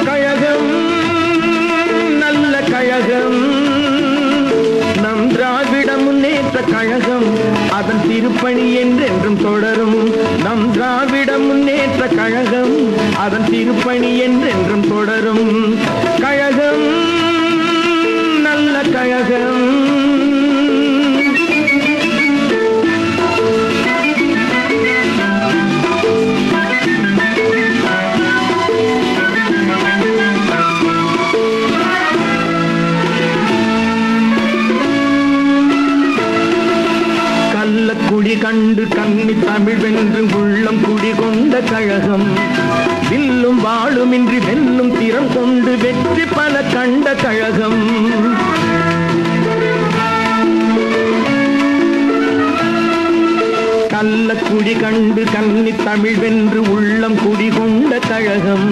கழகம் நல்ல கழகம் நம் திராவிட முன்னேற்ற கழகம் அதன் திருப்பணி என்றென்றும் தொடரும். நம் திராவிட முன்னேற்ற கழகம் அதன் திருப்பணி என்றென்றும் தொடரும். கழகம் நல்ல கழகம். குடி கண்டு கன்னி தமிழ் வென்று உள்ளம் குடி கொண்ட கழகம் வில்லும் வாழுமின்றி வெல்லும் திறம் கொண்டு வெற்றி பல கண்ட கழகம். கள்ளக்குடி கண்டு கன்னி தமிழ் வென்று உள்ளம் குடி கொண்ட கழகம்.